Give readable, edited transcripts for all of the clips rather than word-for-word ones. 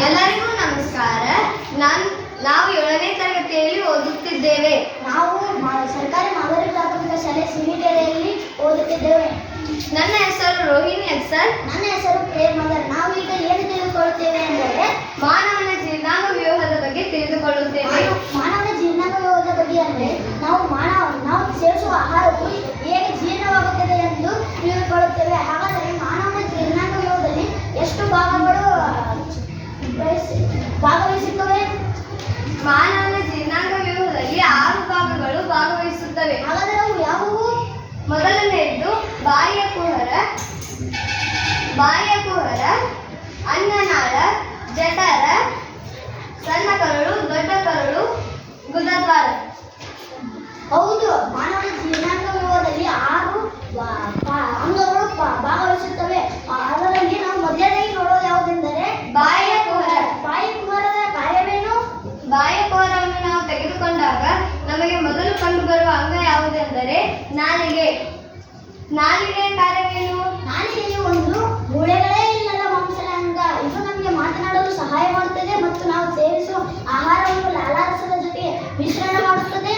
ಎಲ್ಲರಿಗೂ ನಮಸ್ಕಾರ. ನಾವು 7ನೇ ತರಗತಿಯಲ್ಲಿ ಓದುತ್ತಿದ್ದೇವೆ. ನಾವು ಸರ್ಕಾರಿ ಮಾದರಿ ಪ್ರಾಥಮಿಕ ಶಾಲೆ ಸಿಮಿಕೆರೆಯಲ್ಲಿ ಓದುತ್ತಿದ್ದೇವೆ. ನನ್ನ ಹೆಸರು ರೋಹಿಣಿ ಅಕ್ಸರ್. ನನ್ನ ಹೆಸರು ಪ್ರೇಮ್ ಮದರ್. ನಾವು ಈಗ ಏನು ತಿಳಿದುಕೊಳ್ಳುತ್ತೇವೆ ಎಂದರೆ ಮಾನವನ ಜೀರ್ಣಾಂಗ ವ್ಯೂಹದ ಬಗ್ಗೆ ತಿಳಿದುಕೊಳ್ಳುತ್ತೇವೆ. ಮಾನವನ ಜೀರ್ಣಾಂಗ ವ್ಯೂಹದ ಬಗ್ಗೆ ಅಂದರೆ ನಾವು ಸೇವಿಸುವ ಆಹಾರವು ಹೇಗೆ ಜೀರ್ಣವಾಗುತ್ತದೆ ಎಂದು ತಿಳಿದುಕೊಳ್ಳುತ್ತೇವೆ. ಹಾಗಾದರೆ ಮಾನವನ ಜೀರ್ಣಾಂಗ ವ್ಯೂಹದಲ್ಲಿ ಎಷ್ಟು ಭಾಗಗಳು ಭಾಗವಹಿಸುತ್ತವೆ? ಮಾನವನ ಜೀರ್ಣಾಂಗ ವ್ಯೂಹದಲ್ಲಿ 6 ಭಾಗಗಳು ಭಾಗವಹಿಸುತ್ತವೆ. ಹಾಗಾದರೆ ಅವು ಯಾವುವು? ಮೊದಲನೆಯದು ಬಾಯಿಯ ಕುಹರ, ಅನ್ನನಾಳ, ಜಠರ, ಸಣ್ಣ ಕರಳು, ದೊಡ್ಡ ಕರಳು, ಗುದದ್ವಾರ. ಹೌದು, ಮಾನವನ ಜೀರ್ಣಾಂಗ ವ್ಯೂಹದಲ್ಲಿ 6 ಅಂಗಗಳು ಭಾಗವಹಿಸುತ್ತವೆ. ಅದರಲ್ಲಿ ನಾವು ಮೊದಲನೇದಾಗಿ ನೋಡೋದು ಯಾವುದೆಂದರೆ ಬಾಯಿಯ ಕುಹರ. ಬಾಯಿ ಕುಹರದ ಕಾರ್ಯವೇನು? ಬಾಯಿಯ ಕುಹರವನ್ನು ನಾವು ತೆಗೆದುಕೊಂಡಾಗ ನಮಗೆ ಮೊದಲು ಕಂಡುಬರುವ ಅಂಗ ಯಾವುದೆಂದರೆ ನಾಲಿಗೆ. ನಾಲಿಗೆಯ ಕಾರ್ಯವೇನು? ನಾಲಿಗೆಯು ಒಂದು ಮೂಳೆಗಳೇ ಇಲ್ಲದ ಮಾಂಸದ ಅಂಗ. ಇದು ನಮಗೆ ಮಾತನಾಡಲು ಸಹಾಯ ಮಾಡುತ್ತದೆ ಮತ್ತು ನಾವು ಸೇವಿಸುವ ಆಹಾರವನ್ನು ಲಾಲಾರಸದ ಜೊತೆಗೆ ಮಿಶ್ರಣ ಮಾಡುತ್ತದೆ.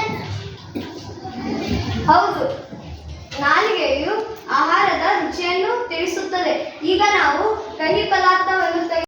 ಹೌದು, ನಾಲಿಗೆಯು ಆಹಾರದ ರುಚಿಯನ್ನು ತಿಳಿಸುತ್ತದೆ. ಈಗ ನಾವು ಕಹಿ ಪದಾರ್ಥವನ್ನು